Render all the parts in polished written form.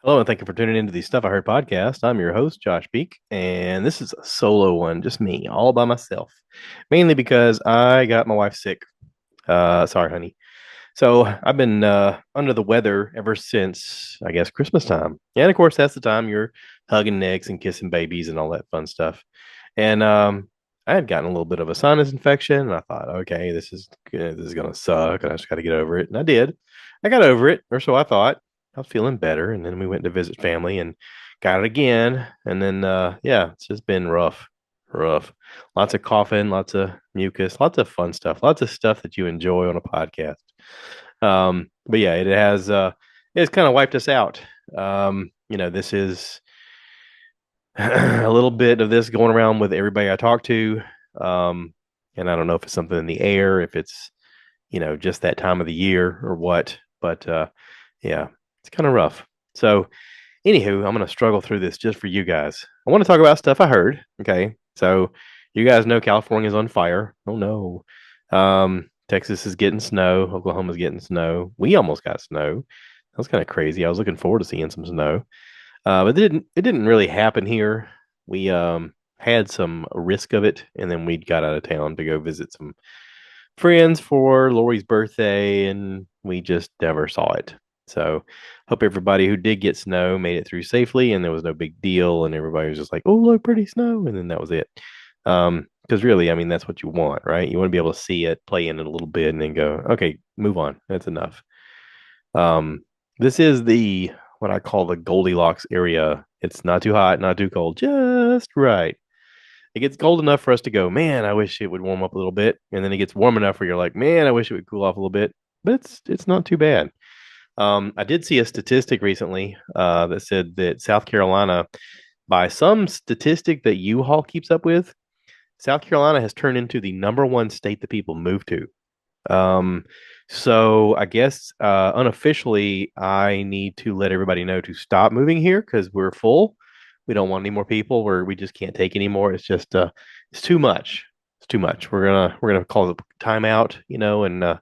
Hello, and thank you for tuning into the Stuff I Heard podcast. I'm your host, Josh Peak, and this is a solo one, just me, all by myself. Mainly because I got my wife sick. Sorry, honey. So I've been under the weather ever since, I guess, Christmas time. And of course, that's the time you're hugging necks and kissing babies and all that fun stuff. And I had gotten a little bit of a sinus infection, and I thought, okay, this is gonna suck, and I just got to get over it. And I did. I got over it, or so I thought. I was feeling better, and then we went to visit family and got it again. And then, yeah, it's just been rough, rough. Lots of coughing, lots of mucus, lots of fun stuff, lots of stuff that you enjoy on a podcast. But yeah, it's kind of wiped us out. This is a little bit of this going around with everybody I talk to. Um, and I don't know if it's something in the air, if it's, just that time of the year or what, but yeah, it's kind of rough. So, anywho, I'm going to struggle through this just for you guys. I want to talk about stuff I heard. Okay. So, you guys know California's on fire. Oh, no. Texas is getting snow. Oklahoma's getting snow. We almost got snow. That was kind of crazy. I was looking forward to seeing some snow. But it didn't really happen here. We had some risk of it, and then we got out of town to go visit some friends for Lori's birthday, and we just never saw it. So, hope everybody who did get snow made it through safely, and there was no big deal, and everybody was just like, "Oh, look, pretty snow," and then that was it. Because really, I mean, that's what you want, right? You want to be able to see it, play in it a little bit, and then go, "Okay, move on. That's enough." Um, this is the what I call the Goldilocks area. It's not too hot, not too cold, just right. It gets cold enough for us to go, man, I wish it would warm up a little bit. And then it gets warm enough where you're like, man, I wish it would cool off a little bit. But it's not too bad. I did see a statistic recently that said that South Carolina, by some statistic that U-Haul keeps up with, South Carolina has turned into the number one state that people move to. Um, so I guess unofficially, I need to let everybody know to stop moving here because we're full. We don't want any more people. We just can't take anymore. It's just it's too much. It's too much. We're gonna call it timeout, and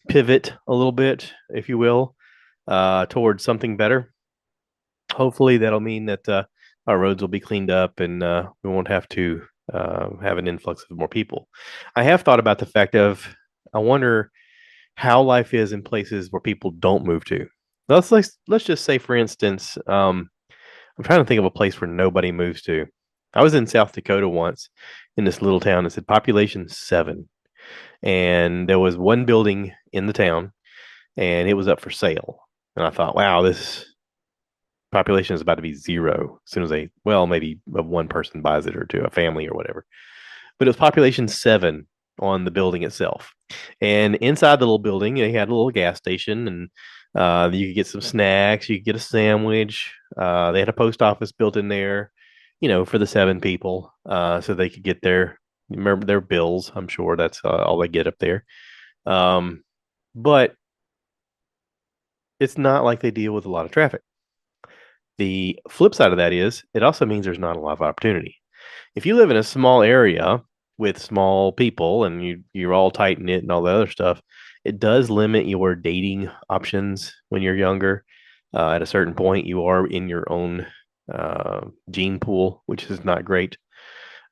pivot a little bit, if you will, towards something better. Hopefully, that'll mean that our roads will be cleaned up and we won't have to have an influx of more people. I have thought about the fact of I wonder how life is in places where people don't move to. Let's just say, for instance, I'm trying to think of a place where nobody moves to. I was in South Dakota once in this little town. It said population 7, and there was one building in the town, and it was up for sale. And I thought, wow, this population is about to be zero as soon as maybe one person buys it or two, a family or whatever. But it was population 7 on the building itself. And inside the little building, they had a little gas station, and you could get some snacks, you could get a sandwich. They had a post office built in there, for the 7 people, so they could get their bills. I'm sure that's all they get up there. Um, but it's not like they deal with a lot of traffic. The flip side of that is it also means there's not a lot of opportunity. If you live in a small area with small people and you're all tight knit and all the other stuff, it does limit your dating options when you're younger. At a certain point, you are in your own gene pool, which is not great.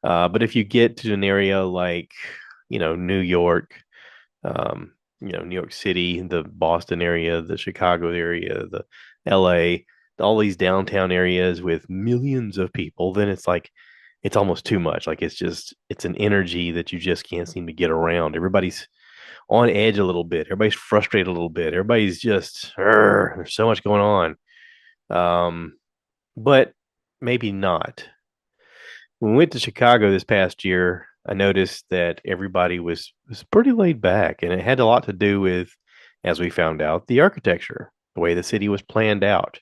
But if you get to an area like, New York, New York City, the Boston area, the Chicago area, the LA, all these downtown areas with millions of people, then it's almost too much. Like it's an energy that you just can't seem to get around. Everybody's on edge a little bit. Everybody's frustrated a little bit. Everybody's just there's so much going on. But maybe not. When we went to Chicago this past year, I noticed that everybody was pretty laid back, and it had a lot to do with, as we found out, the architecture, the way the city was planned out,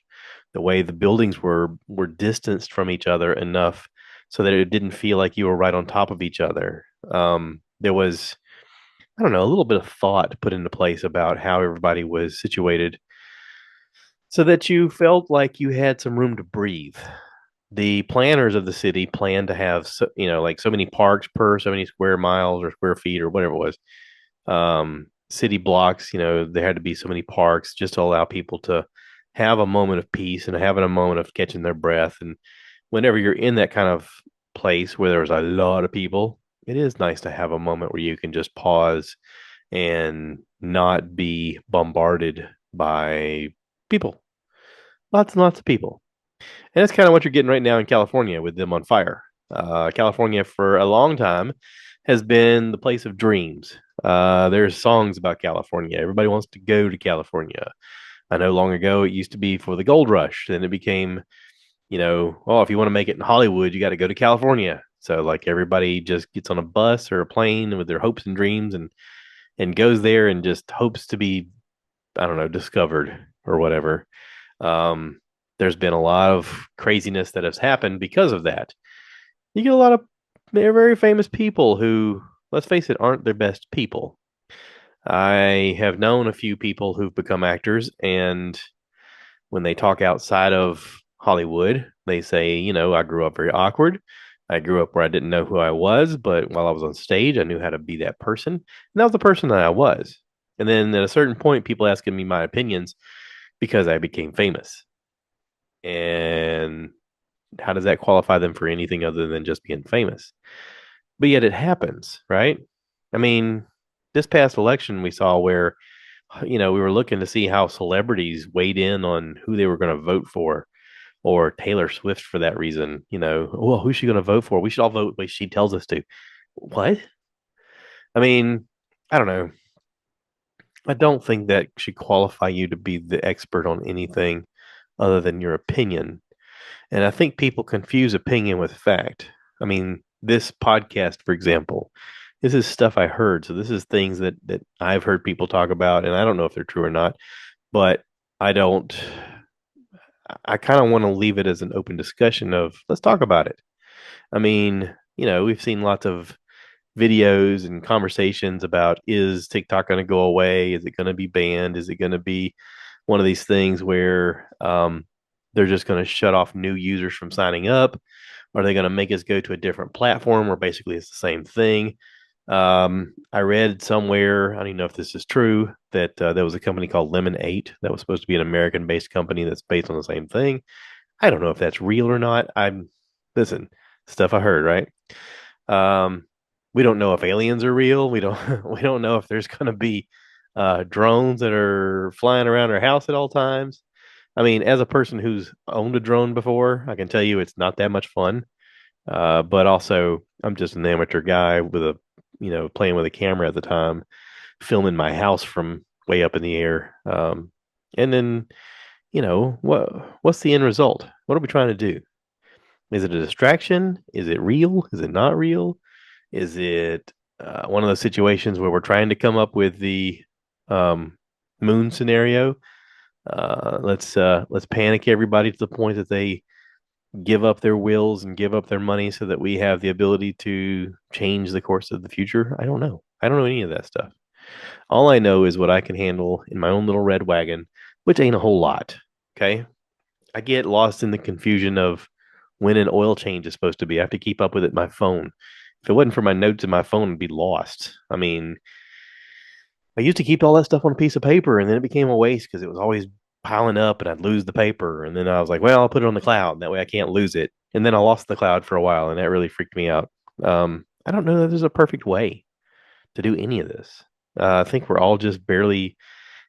the way the buildings were distanced from each other enough so that it didn't feel like you were right on top of each other. There was, I don't know, a little bit of thought put into place about how everybody was situated so that you felt like you had some room to breathe. The planners of the city planned to have like so many parks per so many square miles or square feet or whatever it was. City blocks, there had to be so many parks just to allow people to have a moment of peace and having a moment of catching their breath. And whenever you're in that kind of place where there's a lot of people, it is nice to have a moment where you can just pause and not be bombarded by people, lots and lots of people. And that's kind of what you're getting right now in California with them on fire. California, for a long time, has been the place of dreams. There's songs about California. Everybody wants to go to California. I know long ago it used to be for the gold rush. Then it became, oh, if you want to make it in Hollywood, you got to go to California. So like everybody just gets on a bus or a plane with their hopes and dreams and goes there and just hopes to be, I don't know, discovered or whatever. Um, there's been a lot of craziness that has happened because of that. You get a lot of very famous people who, let's face it, aren't their best people. I have known a few people who've become actors, and when they talk outside of Hollywood, they say, I grew up very awkward. I grew up where I didn't know who I was, but while I was on stage, I knew how to be that person. And that was the person that I was. And then at a certain point, people asking me my opinions because I became famous. And how does that qualify them for anything other than just being famous? But yet it happens, right? I mean, this past election we saw where, we were looking to see how celebrities weighed in on who they were going to vote for, or Taylor Swift for that reason. Well, who's she going to vote for? We should all vote the way she tells us to. What? I mean, I don't know. I don't think that should qualify you to be the expert on anything other than your opinion. And I think people confuse opinion with fact. I mean, this podcast, for example, this is stuff I heard. So this is things that I've heard people talk about, and I don't know if they're true or not, but I don't I kind of want to leave it as an open discussion of let's talk about it. I mean, we've seen lots of videos and conversations about is TikTok going to go away? Is it going to be banned? Is it going to be one of these things where they're just going to shut off new users from signing up? Are they going to make us go to a different platform where basically it's the same thing? I read somewhere, I don't even know if this is true, that there was a company called Lemon8 that was supposed to be an American based company that's based on the same thing. I don't know if that's real or not. Listen, stuff I heard, right? Um, we don't know if aliens are real. We don't know if there's going to be drones that are flying around our house at all times. I mean, as a person who's owned a drone before, I can tell you it's not that much fun. But also, I'm just an amateur guy with playing with a camera at the time, filming my house from way up in the air. And then, what's the end result? What are we trying to do? Is it a distraction? Is it real? Is it not real? Is it one of those situations where we're trying to come up with the um, moon scenario? Let's panic everybody to the point that they give up their wills and give up their money so that we have the ability to change the course of the future. I don't know. I don't know any of that stuff. All I know is what I can handle in my own little red wagon, which ain't a whole lot. Okay. I get lost in the confusion of when an oil change is supposed to be. I have to keep up with it in my phone. If it wasn't for my notes in my phone, it'd be lost. I mean, I used to keep all that stuff on a piece of paper, and then it became a waste because it was always piling up, and I'd lose the paper. And then I was like, well, I'll put it on the cloud. That way I can't lose it. And then I lost the cloud for a while, and that really freaked me out. I don't know that there's a perfect way to do any of this. I think we're all just barely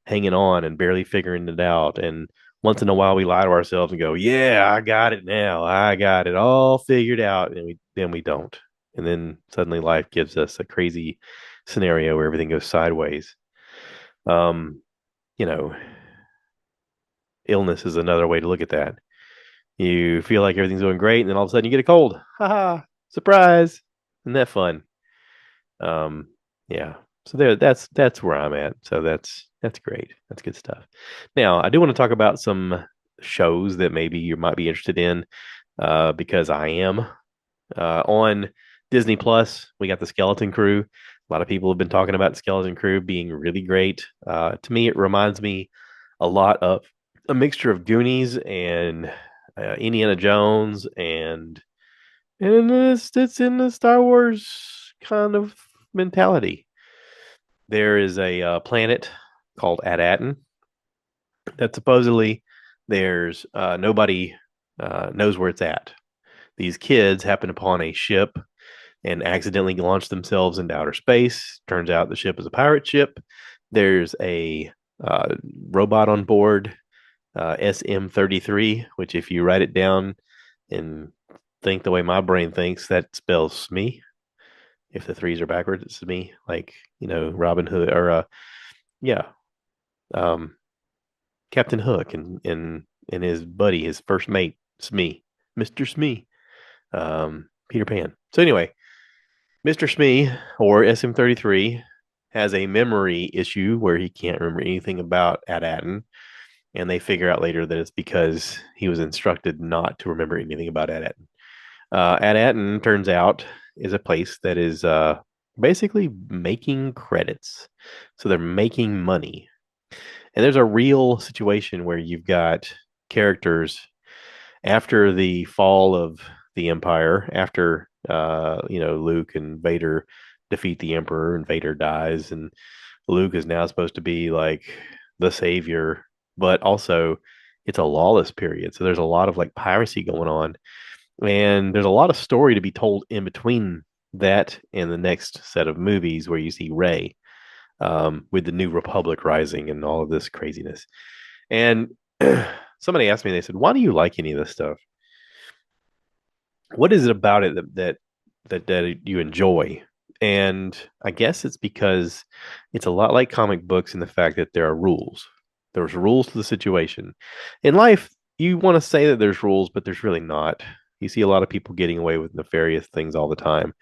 hanging on and barely figuring it out. And once in a while, we lie to ourselves and go, "Yeah, I got it now. I got it all figured out," and we don't. And then suddenly, life gives us a crazy scenario where everything goes sideways. Um, you know, illness is another way to look at that. You feel like everything's going great, and then all of a sudden you get a cold. Ha ha! Surprise! Isn't that fun? Um, yeah. So that's where I'm at. So that's great. That's good stuff. Now I do want to talk about some shows that maybe you might be interested in, because I am on Disney Plus. We got the Skeleton Crew. A lot of people have been talking about Skeleton Crew being really great. To me, it reminds me a lot of a mixture of Goonies and Indiana Jones, and it's in the Star Wars kind of mentality. There is a planet called Atatin that supposedly There's nobody knows where it's at. These kids happen upon a ship and accidentally launch themselves into outer space. Turns out the ship is a pirate ship. There's a uh, robot on board, SM-33, which if you write it down and think the way my brain thinks, that spells me. If the threes are backwards, it's me. Like, Robin Hood or yeah, um, Captain Hook and his buddy, his first mate, Smee, Mr. Smee, Peter Pan. So anyway, Mr. Smee or SM-33 has a memory issue where he can't remember anything about Ad-Atten, and they figure out later that it's because he was instructed not to remember anything about Ad-Atten. Ad-Atten turns out is a place that is basically making credits, so they're making money. And there's a real situation where you've got characters after the fall of the Empire, after Luke and Vader defeat the Emperor and Vader dies, and Luke is now supposed to be like the savior, but also it's a lawless period. So there's a lot of like piracy going on, and there's a lot of story to be told in between that and the next set of movies where you see Rey with the New Republic rising and all of this craziness. And somebody asked me, they said, "Why do you like any of this stuff? What is it about it that you enjoy?" And I guess it's because it's a lot like comic books in the fact that there are rules. There's rules to the situation. In life, you want to say that there's rules, but there's really not. You see a lot of people getting away with nefarious things all the time,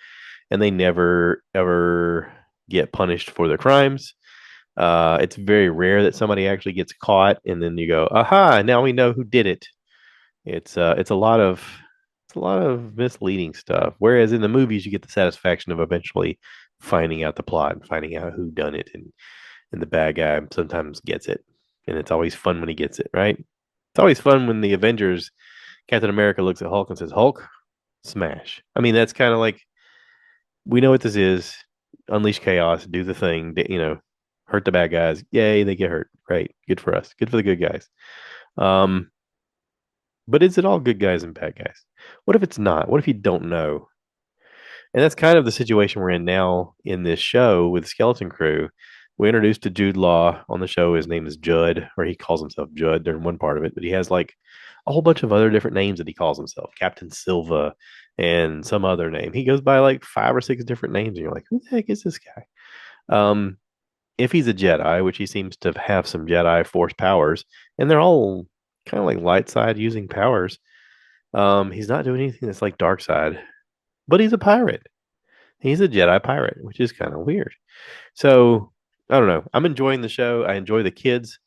and they never ever get punished for their crimes. It's very rare that somebody actually gets caught, and then you go, "Aha! Now we know who did it." It's a lot of misleading stuff. Whereas in the movies, you get the satisfaction of eventually finding out the plot and finding out who done it, and the bad guy sometimes gets it, and it's always fun when he gets it right. It's always fun when the Avengers, Captain America looks at Hulk and says, "Hulk, smash." I mean, that's kind of like we know what this is. Unleash chaos, do the thing, hurt the bad guys. Yay, they get hurt. Great, good for us. Good for the good guys. Um, but is it all good guys and bad guys? What if it's not? What if you don't know? And that's kind of the situation we're in now in this show with Skeleton Crew. We introduced to Jude Law on the show. His name is Judd, or he calls himself Judd during one part of it, but he has like a whole bunch of other different names that he calls himself, Captain Silva and some other name. He goes by like five or six different names, and you're like, who the heck is this guy? Um, if he's a Jedi, which he seems to have some Jedi Force powers, and they're all kind of like light side using powers, he's not doing anything that's like dark side, but he's a pirate. He's a Jedi pirate, which is kind of weird. So I don't know. I'm enjoying the show. I enjoy the kids.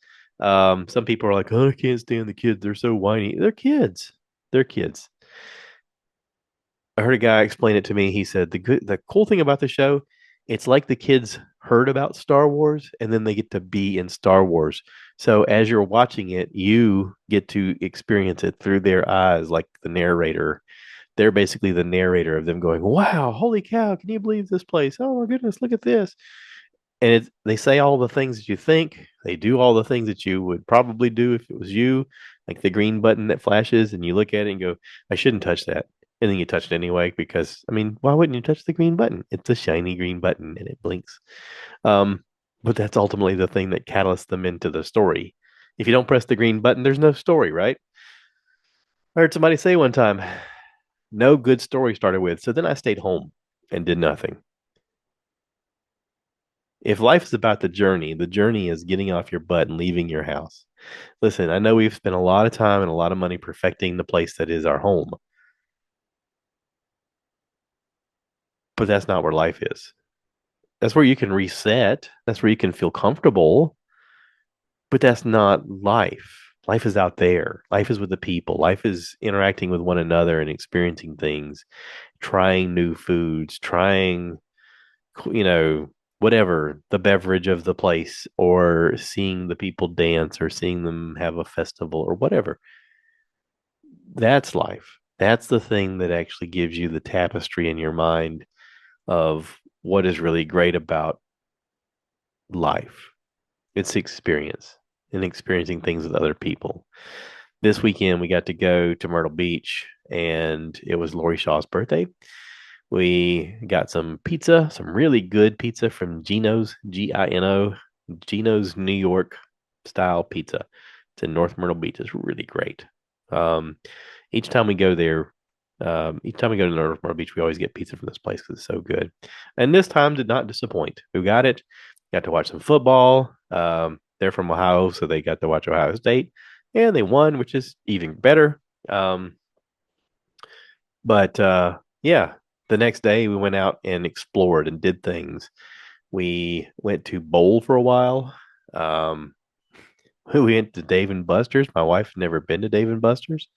Some people are like, "Oh, I can't stand the kids. They're so whiny." They're kids. They're kids. I heard a guy explain it to me. He said the cool thing about the show, it's like the kids heard about Star Wars and then they get to be in Star Wars. So as you're watching it, you get to experience it through their eyes, like the narrator. They're basically the narrator of them going, "Wow, holy cow, can you believe this place? Oh my goodness, look at this." And they say all the things that you think. They do all the things that you would probably do if it was you, like the green button that flashes, and you look at it and go, "I shouldn't touch that." And then you touch it anyway because, I mean, why wouldn't you touch the green button? It's a shiny green button and it blinks. Um, but that's ultimately the thing that catalysts them into the story. If you don't press the green button, there's no story, right? I heard somebody say one time, no good story started with. So then I stayed home and did nothing. If life is about the journey is getting off your butt and leaving your house. Listen, I know we've spent a lot of time and a lot of money perfecting the place that is our home, but that's not where life is. That's where you can reset. That's where you can feel comfortable, but that's not life. Life is out there. Life is with the people. Life is interacting with one another and experiencing things, trying new foods, trying, whatever the beverage of the place, or seeing the people dance, or seeing them have a festival, or whatever. That's life. That's the thing that actually gives you the tapestry in your mind of what is really great about life. It's experience and experiencing things with other people. This weekend we got to go to Myrtle Beach, and it was Lori Shaw's birthday. We got some pizza, some really good pizza from Gino's, Gino, Gino's New York style pizza. It's in North Myrtle Beach. It's really great. Um, each time we go there, each time we go to North Myrtle Beach, we always get pizza from this place because it's so good. And this time did not disappoint. We got it. Got to watch some football. They're from Ohio, so they got to watch Ohio State, and they won, which is even better. Um, but yeah, the next day we went out and explored and did things. We went to bowl for a while. Um, we went to Dave and Buster's. My wife's never been to Dave and Buster's.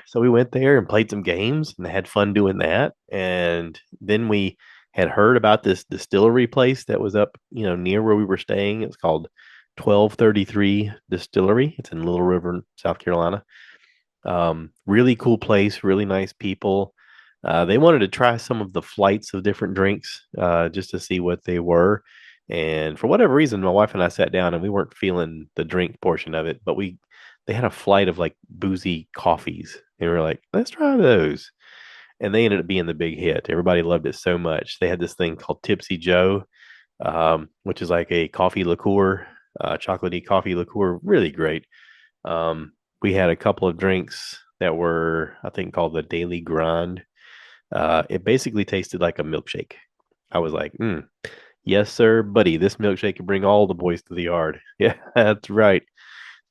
So we went there and played some games and had fun doing that. And then we had heard about this distillery place that was up, near where we were staying. It's called 1233 Distillery. It's in Little River, South Carolina. Really cool place, really nice people. They wanted to try some of the flights of different drinks just to see what they were. And for whatever reason, my wife and I sat down and we weren't feeling the drink portion of it, but they had a flight of like boozy coffees. And we were like, let's try those. And they ended up being the big hit. Everybody loved it so much. They had this thing called Tipsy Joe, which is like a coffee liqueur, chocolatey coffee liqueur, really great. We had a couple of drinks that were, I think, called the Daily Grind. It basically tasted like a milkshake. I was like, yes, sir, buddy. This milkshake can bring all the boys to the yard. Yeah, that's right.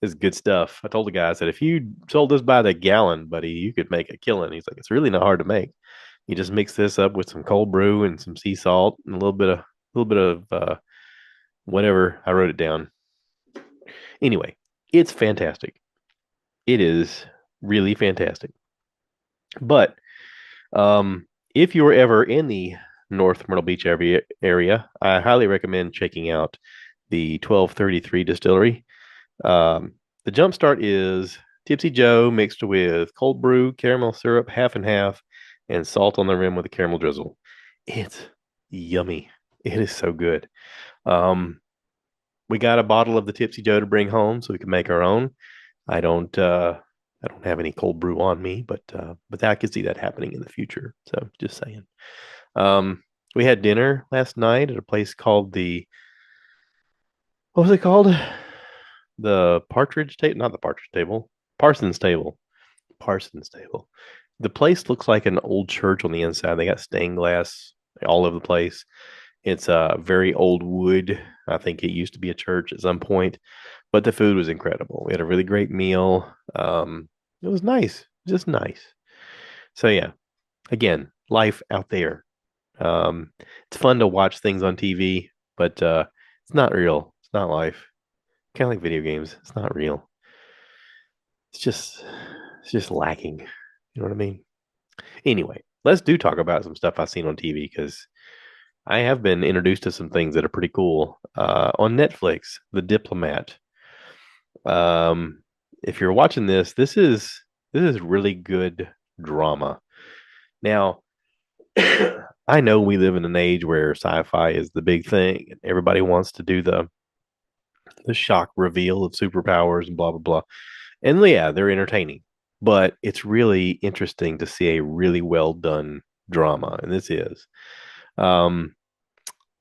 It's good stuff. I told the guy, I said, if you sold this by the gallon, buddy, you could make a killing. He's like, it's really not hard to make. You just mix this up with some cold brew and some sea salt and a little bit of whatever. I wrote it down. Anyway, it's fantastic. It is really fantastic. But if you were ever in the North Myrtle Beach area, I highly recommend checking out the 1233 distillery. The jump start is Tipsy Joe mixed with cold brew, caramel syrup, half and half, and salt on the rim with a caramel drizzle. It's yummy. It is so good. Um, we got a bottle of the Tipsy Joe to bring home so we can make our own. I don't I don't have any cold brew on me, but I could see that happening in the future. So just saying. We had dinner last night at a place called the what was it called? The Partridge Table, not the Partridge Table, Parsons Table. Parsons Table. The place looks like an old church on the inside. They got stained glass all over the place. It's a very old wood. I think it used to be a church at some point, but the food was incredible. We had a really great meal. It was nice, just nice. So yeah, again, life out there. It's fun to watch things on TV, but it's not real. It's not life. Kind of like video games. It's not real. It's just it's just lacking. You know what I mean? Anyway, let's do talk about some stuff I've seen on TV because I have been introduced to some things that are pretty cool. On Netflix, The Diplomat. Um, if you're watching this is really good drama. Now, I know we live in an age where sci-fi is the big thing, and everybody wants to do the shock reveal of superpowers and blah blah blah. And yeah, they're entertaining, but it's really interesting to see a really well done drama, and this is. Um,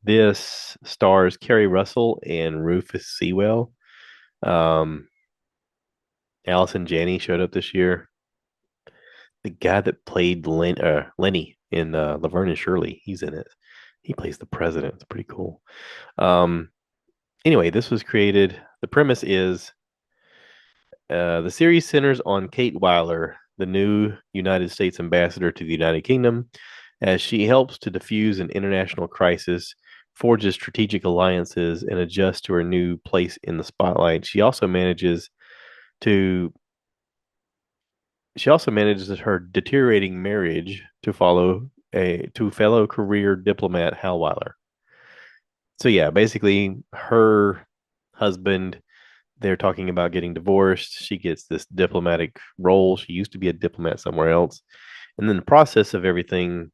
this stars Kerry Russell and Rufus Sewell. Um, Allison Janney showed up this year. The guy that played Lenny in Laverne and Shirley, he's in it. He plays the president. It's pretty cool. Um, anyway, this was created. The premise is the series centers on Kate Weiler, the new United States ambassador to the United Kingdom, as she helps to diffuse an international crisis, forges strategic alliances, and adjusts to her new place in the spotlight. To she also manages her deteriorating marriage to follow a to fellow career diplomat Hal Weiler. So yeah, basically her husband, they're talking about getting divorced. She gets this diplomatic role. She used to be a diplomat somewhere else. And then the process of everything,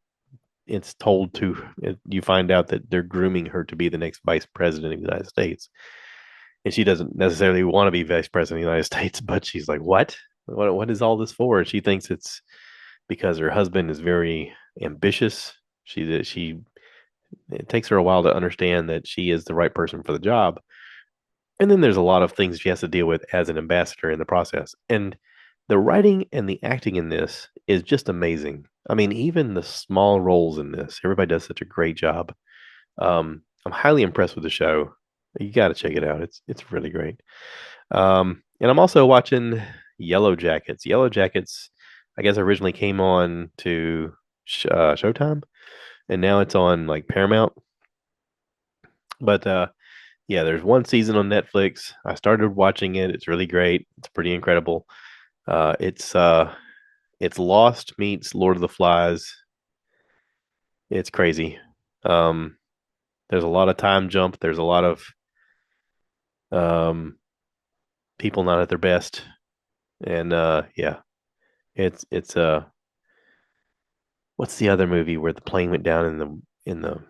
you find out that they're grooming her to be the next vice president of the United States. and she doesn't necessarily want to be vice president of the United States, but she's like, what? What is all this for? She thinks it's because her husband is very ambitious. She it takes her a while to understand that she is the right person for the job. And then there's a lot of things she has to deal with as an ambassador in the process. And the writing and the acting in this is just amazing. I mean, even the small roles in this, everybody does such a great job. I'm highly impressed with the show. You got to check it out. It's really great. And I'm also watching Yellow Jackets. Yellow Jackets, I guess, originally came on to Showtime, and now it's on like Paramount. But yeah, there's one season on Netflix. I started watching it. It's really great. It's pretty incredible. It's Lost meets Lord of the Flies. It's crazy. Um, there's a lot of time jump. There's a lot of um, people not at their best, and yeah, it's what's the other movie where the plane went down in the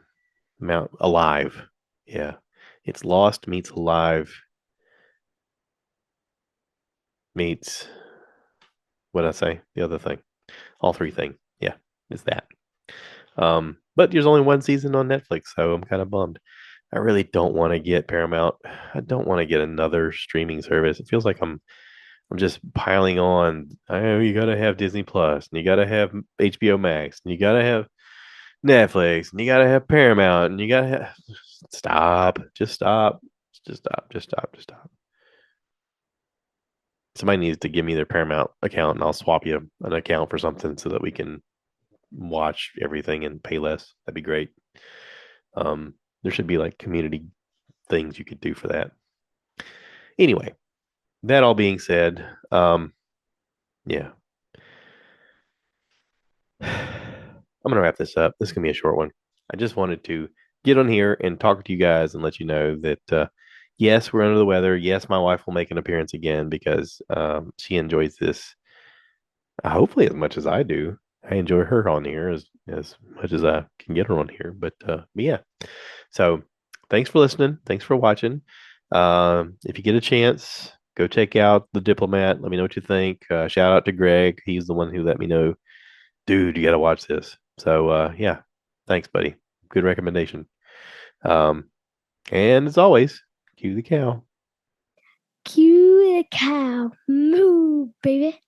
Mount Alive? Yeah, it's Lost meets Alive meets what did I say? The other thing, all three thing. Yeah, it's that. But there's only one season on Netflix, so I'm kind of bummed. I really don't want to get Paramount. I don't want to get another streaming service. It feels like I'm just piling on. Oh, you gotta have Disney Plus, and you gotta have HBO Max, and you gotta have Netflix, and you gotta have Paramount, and you gotta have. Stop. Just stop. Just stop. Just stop. Just stop. Somebody needs to give me their Paramount account, and I'll swap you an account for something so that we can watch everything and pay less. That'd be great. There should be like community things you could do for that. Anyway, that all being said, yeah, I'm gonna wrap this up. This is gonna be a short one. I just wanted to get on here and talk to you guys and let you know that yes, we're under the weather. Yes, my wife will make an appearance again because she enjoys this hopefully as much as I do. I enjoy her on here as much as I can get her on here. But yeah. So thanks for listening. Thanks for watching. If you get a chance, go check out The Diplomat. Let me know what you think. Shout out to Greg. He's the one who let me know, dude, you got to watch this. So yeah, thanks, buddy. Good recommendation. Um, and as always, cue the cow. Cue the cow. Moo, baby.